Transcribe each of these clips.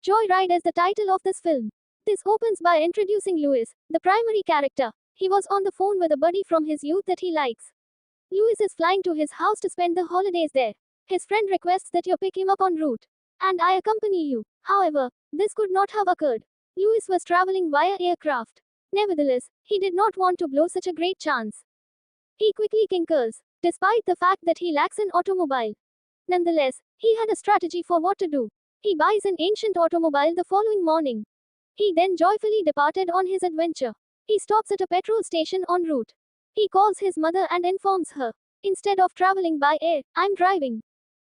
Joyride is the title of this film. This opens by introducing Louis, the primary character. He was on the phone with a buddy from his youth that he likes. Louis is flying to his house to spend the holidays there. His friend requests that you pick him up en route, and I accompany you. However, this could not have occurred. Louis was traveling via aircraft. Nevertheless, he did not want to blow such a great chance. He quickly concurs, despite the fact that he lacks an automobile. Nonetheless, he had a strategy for what to do. He buys an ancient automobile the following morning. He then joyfully departed on his adventure. He stops at a petrol station en route. He calls his mother and informs her, instead of traveling by air, I'm driving.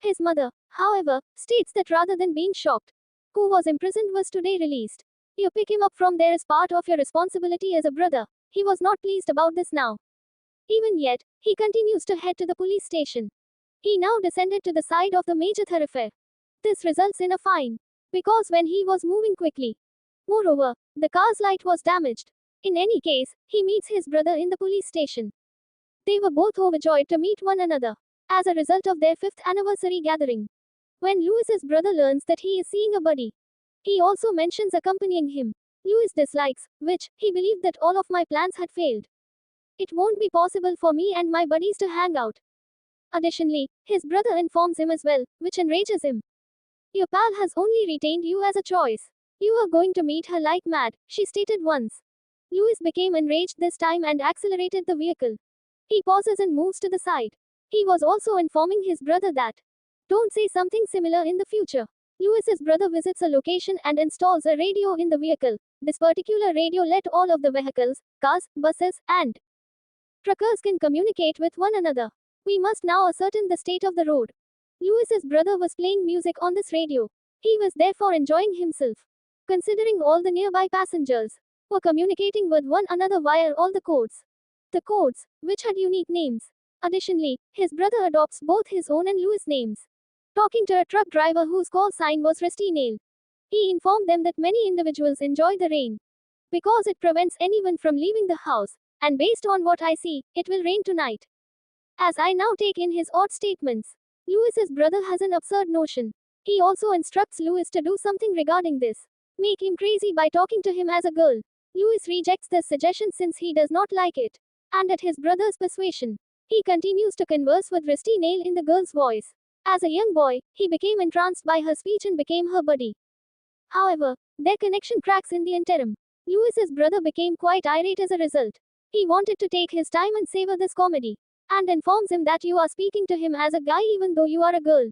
His mother, however, states that rather than being shocked, who was imprisoned was today released. You pick him up from there as part of your responsibility as a brother. He was not pleased about this now. Even yet, he continues to head to the police station. He now descended to the side of the major thoroughfare. This results in a fine, because when he was moving quickly. Moreover, the car's light was damaged. In any case, he meets his brother in the police station. They were both overjoyed to meet one another, as a result of their 5th anniversary gathering. When Louis's brother learns that he is seeing a buddy, he also mentions accompanying him. Louis dislikes, which, he believed that all of my plans had failed. It won't be possible for me and my buddies to hang out. Additionally, his brother informs him as well, which enrages him. Your pal has only retained you as a choice. You are going to meet her like mad, she stated once. Louis became enraged this time and accelerated the vehicle. He pauses and moves to the side. He was also informing his brother that, don't say something similar in the future. Louis's brother visits a location and installs a radio in the vehicle. This particular radio let all of the vehicles, cars, buses, and truckers can communicate with one another. We must now ascertain the state of the road. Louis's brother was playing music on this radio. He was therefore enjoying himself. Considering all the nearby passengers were communicating with one another via all the codes. The codes, which had unique names. Additionally, his brother adopts both his own and Louis' names. Talking to a truck driver whose call sign was Rusty Nail, he informed them that many individuals enjoy the rain because it prevents anyone from leaving the house, and based on what I see, it will rain tonight. As I now take in his odd statements, Louis's brother has an absurd notion. He also instructs Louis to do something regarding this. Make him crazy by talking to him as a girl. Louis rejects this suggestion since he does not like it. And at his brother's persuasion, he continues to converse with Rusty Nail in the girl's voice. As a young boy, he became entranced by her speech and became her buddy. However, their connection cracks in the interim. Louis's brother became quite irate as a result. He wanted to take his time and savor this comedy, and informs him that you are speaking to him as a guy even though you are a girl.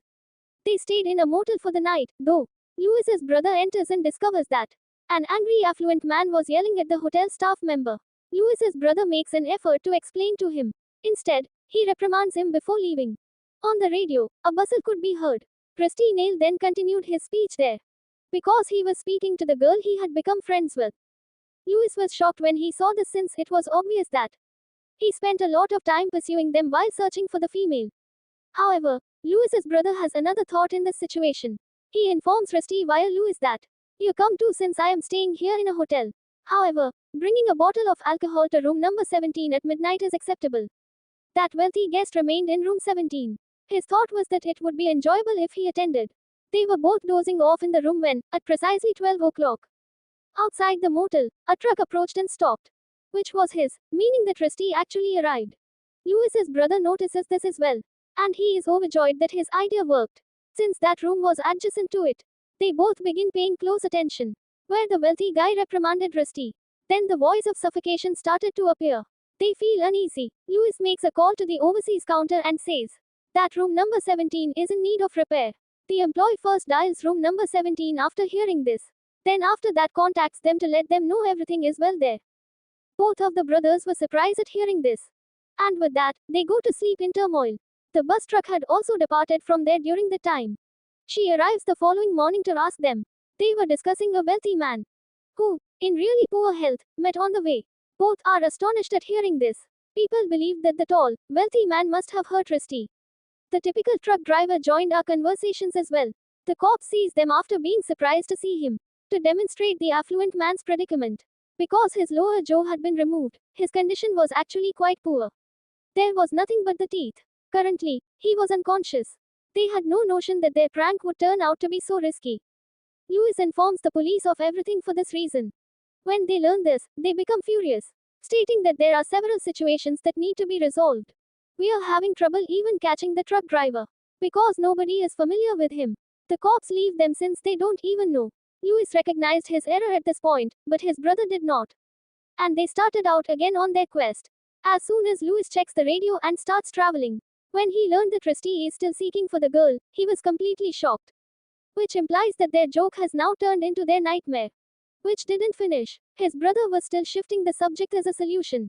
They stayed in a motel for the night, though. Louis's brother enters and discovers that an angry affluent man was yelling at the hotel staff member. Louis's brother makes an effort to explain to him. Instead, he reprimands him before leaving. On the radio, a bustle could be heard. Rusty Nail then continued his speech there, because he was speaking to the girl he had become friends with. Louis was shocked when he saw this since it was obvious that he spent a lot of time pursuing them while searching for the female. However, Louis's brother has another thought in this situation. He informs Rusty via Louis that, you come too since I am staying here in a hotel. However, bringing a bottle of alcohol to room number 17 at midnight is acceptable. That wealthy guest remained in room 17. His thought was that it would be enjoyable if he attended. They were both dozing off in the room when, at precisely 12 o'clock, outside the motel, a truck approached and stopped, which was his, meaning that Rusty actually arrived. Louis's brother notices this as well, and he is overjoyed that his idea worked. Since that room was adjacent to it, they both begin paying close attention. Where the wealthy guy reprimanded Rusty, then the voice of suffocation started to appear. They feel uneasy. Louis makes a call to the overseas counter and says that room number 17 is in need of repair. The employee first dials room number 17 after hearing this. Then after that contacts them to let them know everything is well there. Both of the brothers were surprised at hearing this. And with that, they go to sleep in turmoil. The bus truck had also departed from there during the time. She arrives the following morning to ask them. They were discussing a wealthy man, who, in really poor health, met on the way. Both are astonished at hearing this. People believe that the tall, wealthy man must have hurt Rusty. The typical truck driver joined our conversations as well. The cop sees them after being surprised to see him. To demonstrate the affluent man's predicament. Because his lower jaw had been removed, his condition was actually quite poor. There was nothing but the teeth. Currently, he was unconscious. They had no notion that their prank would turn out to be so risky. Louis informs the police of everything for this reason. When they learn this, they become furious, stating that there are several situations that need to be resolved. We are having trouble even catching the truck driver, because nobody is familiar with him. The cops leave them since they don't even know. Louis recognized his error at this point, but his brother did not. And they started out again on their quest. As soon as Louis checks the radio and starts traveling, when he learned that Rusty is still seeking for the girl, he was completely shocked. Which implies that their joke has now turned into their nightmare. Which didn't finish. His brother was still shifting the subject as a solution.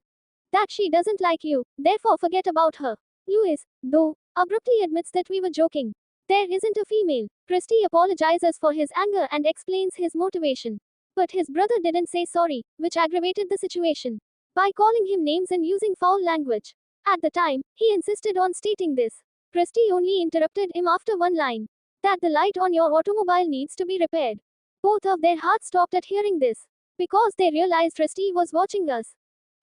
That she doesn't like you, therefore forget about her. Louis, though, abruptly admits that we were joking. There isn't a female. Rusty apologizes for his anger and explains his motivation. But his brother didn't say sorry, which aggravated the situation by calling him names and using foul language. At the time, he insisted on stating this. Rusty only interrupted him after one line. That the light on your automobile needs to be repaired. Both of their hearts stopped at hearing this. Because they realized Rusty was watching us.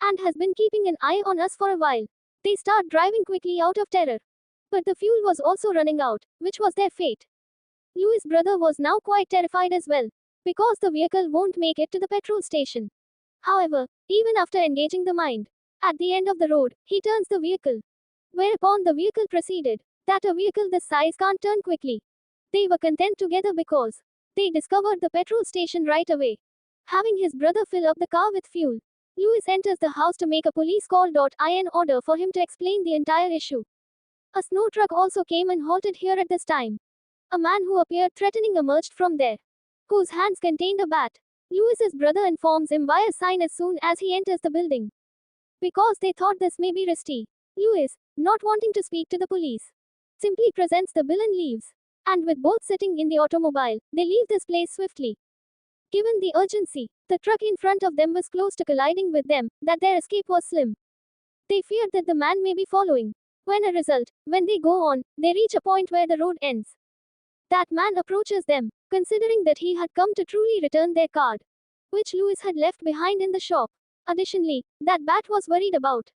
And has been keeping an eye on us for a while. They start driving quickly out of terror. But the fuel was also running out, which was their fate. Louis' brother was now quite terrified as well. Because the vehicle won't make it to the petrol station. However, even after engaging the mind, at the end of the road, he turns the vehicle. Whereupon the vehicle proceeded. That a vehicle this size can't turn quickly. They were content together because they discovered the petrol station right away. Having his brother fill up the car with fuel, Louis enters the house to make a police call. In order for him to explain the entire issue. A snow truck also came and halted here at this time. A man who appeared threatening emerged from there, whose hands contained a bat. Louis's brother informs him via sign as soon as he enters the building. Because they thought this may be Rusty, Louis, not wanting to speak to the police, simply presents the bill and leaves. And with both sitting in the automobile, they leave this place swiftly. Given the urgency, the truck in front of them was close to colliding with them, that their escape was slim. They feared that the man may be following. When a result, when they go on, they reach a point where the road ends. That man approaches them, considering that he had come to truly return their card, which Louis had left behind in the shop. Additionally, that bat was worried about.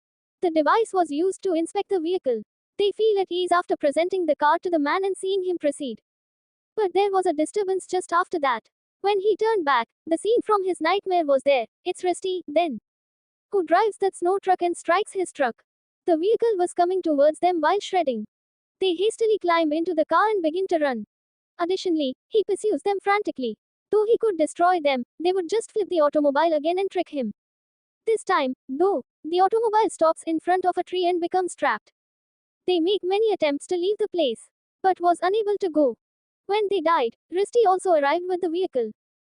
The device was used to inspect the vehicle. They feel at ease after presenting the card to the man and seeing him proceed. But there was a disturbance just after that. When he turned back, the scene from his nightmare was there. It's Rusty, then, who drives that snow truck and strikes his truck. The vehicle was coming towards them while shredding. They hastily climb into the car and begin to run. Additionally, he pursues them frantically. Though he could destroy them, they would just flip the automobile again and trick him. This time, though, the automobile stops in front of a tree and becomes trapped. They make many attempts to leave the place, but was unable to go. When they died, Rusty also arrived with the vehicle.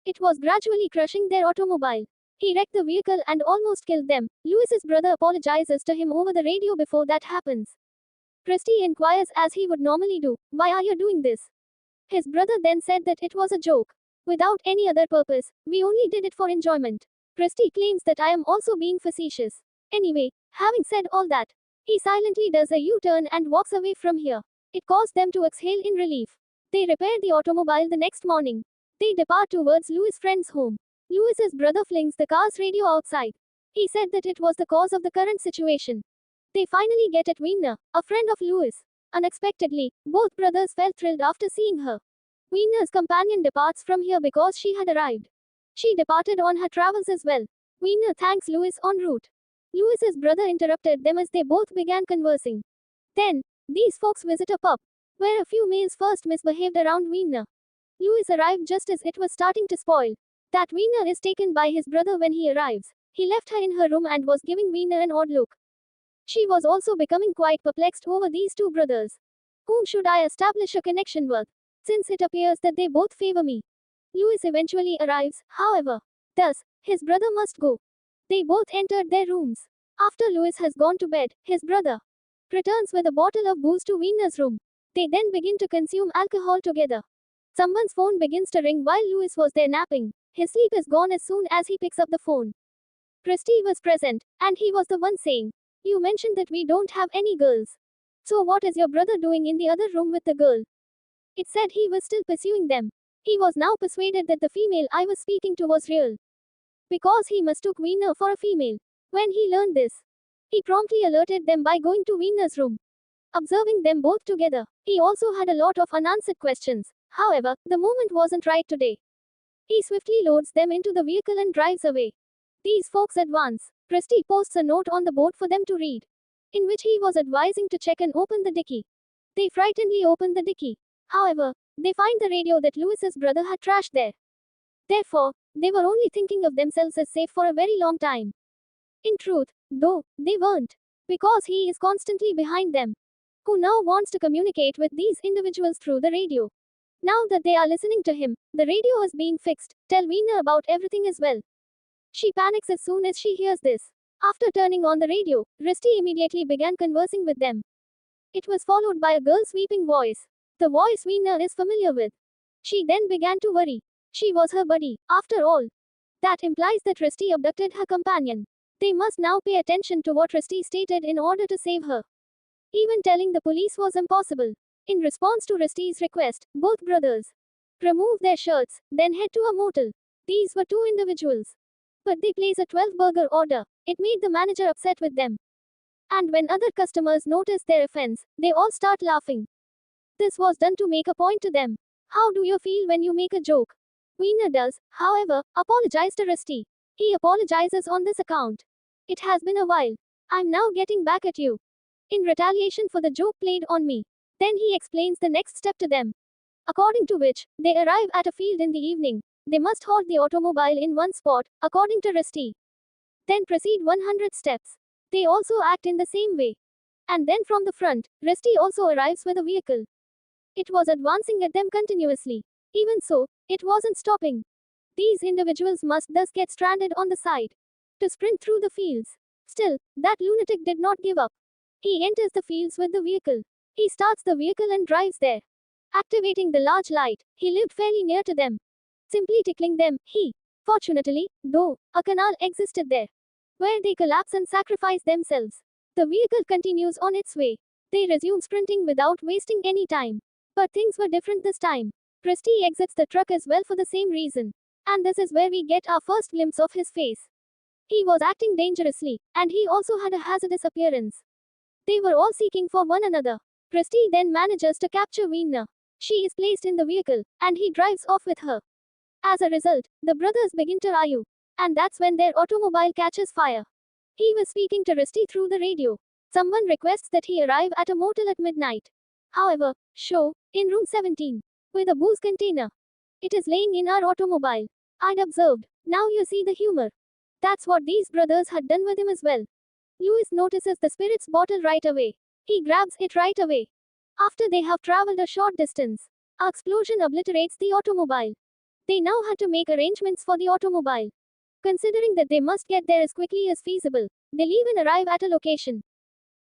It was gradually crushing their automobile. He wrecked the vehicle and almost killed them. Louis's brother apologizes to him over the radio before that happens. Rusty inquires as he would normally do, "Why are you doing this?" His brother then said that it was a joke. Without any other purpose, we only did it for enjoyment. Rusty claims that I am also being facetious. Anyway, having said all that, he silently does a U-turn and walks away from here. It caused them to exhale in relief. They repair the automobile the next morning. They depart towards Louis' friend's home. Louis's brother flings the car's radio outside. He said that it was the cause of the current situation. They finally get at Weena, a friend of Louis. Unexpectedly, both brothers felt thrilled after seeing her. Weena's companion departs from here because she had arrived. She departed on her travels as well. Weena thanks Louis en route. Louis's brother interrupted them as they both began conversing. Then, these folks visit a pub, where a few males first misbehaved around Weena. Louis arrived just as it was starting to spoil. That Weena is taken by his brother when he arrives. He left her in her room and was giving Weena an odd look. She was also becoming quite perplexed over these two brothers. Whom should I establish a connection with, since it appears that they both favor me? Louis eventually arrives, however. Thus, his brother must go. They both entered their rooms. After Louis has gone to bed, his brother returns with a bottle of booze to Weena's room. They then begin to consume alcohol together. Someone's phone begins to ring while Louis was there napping. His sleep is gone as soon as he picks up the phone. Rusty was present, and he was the one saying, "You mentioned that we don't have any girls. So what is your brother doing in the other room with the girl?" It said he was still pursuing them. He was now persuaded that the female I was speaking to was real, because he mistook Weena for a female. When he learned this, he promptly alerted them by going to Weena's room. Observing them both together, he also had a lot of unanswered questions. However, the moment wasn't right today. He swiftly loads them into the vehicle and drives away. These folks advance. Presty posts a note on the board for them to read, in which he was advising to check and open the dicky. They frightenedly open the dicky. However, they find the radio that Lewis's brother had trashed there. Therefore, they were only thinking of themselves as safe for a very long time. In truth, though, they weren't. Because he is constantly behind them. Who now wants to communicate with these individuals through the radio. Now that they are listening to him, the radio has been fixed. Tell Veena about everything as well. She panics as soon as she hears this. After turning on the radio, Rusty immediately began conversing with them. It was followed by a girl's weeping voice. The voice Veena is familiar with. She then began to worry. She was her buddy, after all. That implies that Rusty abducted her companion. They must now pay attention to what Rusty stated in order to save her. Even telling the police was impossible. In response to Rusty's request, both brothers remove their shirts, then head to a motel. These were two individuals. But they place a 12-burger order. It made the manager upset with them. And when other customers notice their offense, they all start laughing. This was done to make a point to them. How do you feel when you make a joke? Veena does, however, apologize to Rusty. He apologizes on this account. It has been a while. I'm now getting back at you. In retaliation for the joke played on me. Then he explains the next step to them. According to which, they arrive at a field in the evening. They must halt the automobile in one spot, according to Rusty. Then proceed 100 steps. They also act in the same way. And then from the front, Rusty also arrives with a vehicle. It was advancing at them continuously. Even so, it wasn't stopping. These individuals must thus get stranded on the side to sprint through the fields. Still, that lunatic did not give up. He enters the fields with the vehicle. He starts the vehicle and drives there. Activating the large light, he lived fairly near to them. Simply tickling them, fortunately, though, a canal existed there, where they collapse and sacrifice themselves. The vehicle continues on its way. They resume sprinting without wasting any time. But things were different this time. Rusty exits the truck as well for the same reason. And this is where we get our first glimpse of his face. He was acting dangerously, and he also had a hazardous appearance. They were all seeking for one another. Rusty then manages to capture Veena. She is placed in the vehicle, and he drives off with her. As a result, the brothers begin to argue. And that's when their automobile catches fire. He was speaking to Rusty through the radio. Someone requests that he arrive at a motel at midnight. However, in room 17, with a booze container. It is laying in our automobile. I'd observed. Now you see the humor. That's what these brothers had done with him as well. Lewis notices the spirit's bottle right away. He grabs it right away. After they have traveled a short distance, an explosion obliterates the automobile. They now had to make arrangements for the automobile. Considering that they must get there as quickly as feasible, they leave and arrive at a location.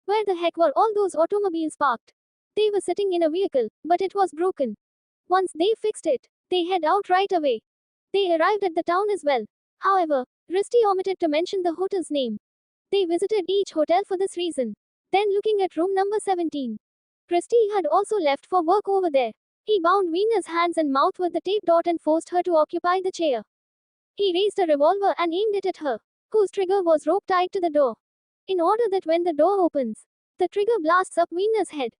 Where the heck were all those automobiles parked? They were sitting in a vehicle, but it was broken. Once they fixed it, they head out right away. They arrived at the town as well. However, Rusty omitted to mention the hotel's name. They visited each hotel for this reason. Then looking at room number 17. Rusty had also left for work over there. He bound Veena's hands and mouth with the tape dot and forced her to occupy the chair. He raised a revolver and aimed it at her, whose trigger was rope tied to the door. In order that when the door opens, the trigger blasts up Veena's head.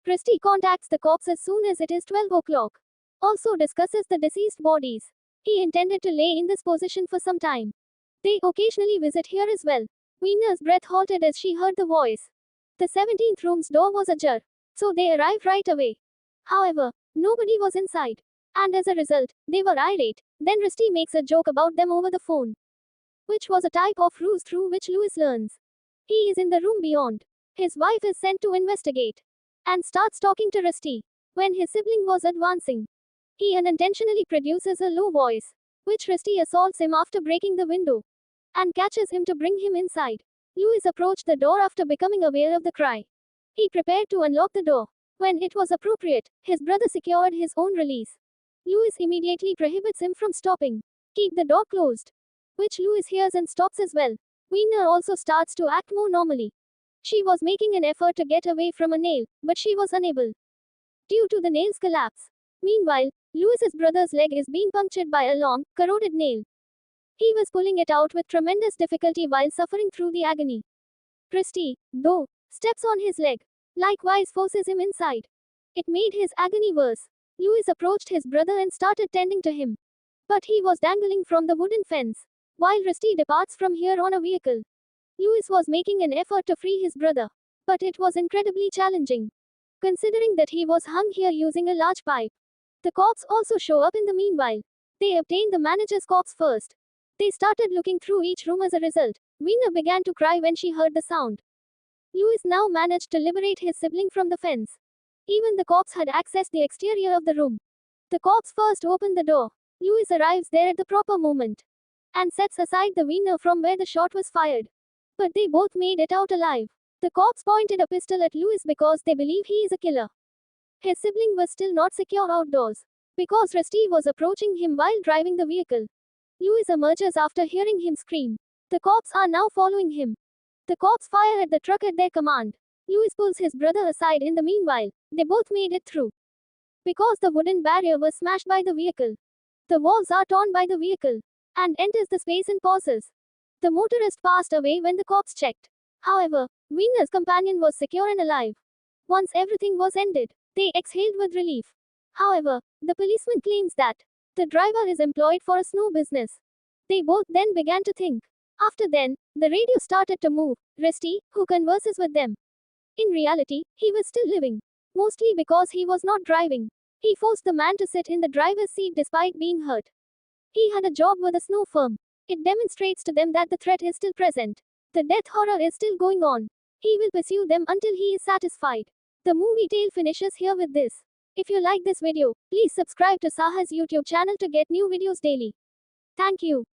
Rusty contacts the cops as soon as it is 12 o'clock. Also discusses the deceased bodies. He intended to lay in this position for some time. They occasionally visit here as well. Veena's breath halted as she heard the voice. The 17th room's door was ajar, so they arrived right away. However, nobody was inside. And as a result, they were irate. Then Rusty makes a joke about them over the phone, which was a type of ruse through which Lewis learns. He is in the room beyond. His wife is sent to investigate and starts talking to Rusty. When his sibling was advancing, he unintentionally produces a low voice, which Rusty assaults him after breaking the window and catches him to bring him inside. Lewis approached the door after becoming aware of the cry. He prepared to unlock the door. When it was appropriate, his brother secured his own release. Lewis immediately prohibits him from stopping. Keep the door closed, which Lewis hears and stops as well. Veena also starts to act more normally. She was making an effort to get away from a nail, but she was unable due to the nail's collapse. Meanwhile, Lewis's brother's leg is being punctured by a long, corroded nail. He was pulling it out with tremendous difficulty while suffering through the agony. Rusty, though, steps on his leg, likewise forces him inside. It made his agony worse. Louis approached his brother and started tending to him. But he was dangling from the wooden fence. While Rusty departs from here on a vehicle, Louis was making an effort to free his brother. But it was incredibly challenging, considering that he was hung here using a large pipe. The cops also show up in the meanwhile. They obtained the manager's corpse first. They started looking through each room as a result. Weena began to cry when she heard the sound. Louis now managed to liberate his sibling from the fence. Even the cops had accessed the exterior of the room. The cops first opened the door. Louis arrives there at the proper moment and sets aside the Weena from where the shot was fired. But they both made it out alive. The cops pointed a pistol at Louis because they believe he is a killer. His sibling was still not secure outdoors because Rusty was approaching him while driving the vehicle. Louis emerges after hearing him scream. The cops are now following him. The cops fire at the truck at their command. Louis pulls his brother aside in the meanwhile. They both made it through. Because the wooden barrier was smashed by the vehicle. The walls are torn by the vehicle and enters the space and pauses. The motorist passed away when the cops checked. However, Wiener's companion was secure and alive. Once everything was ended, they exhaled with relief. However, the policeman claims that the driver is employed for a snow business. They both then began to think. After then, the radio started to move. Rusty, who converses with them. In reality, he was still living. Mostly because he was not driving. He forced the man to sit in the driver's seat despite being hurt. He had a job with a snow firm. It demonstrates to them that the threat is still present. The death horror is still going on. He will pursue them until he is satisfied. The movie tale finishes here with this. If you like this video, please subscribe to Saha's YouTube channel to get new videos daily. Thank you.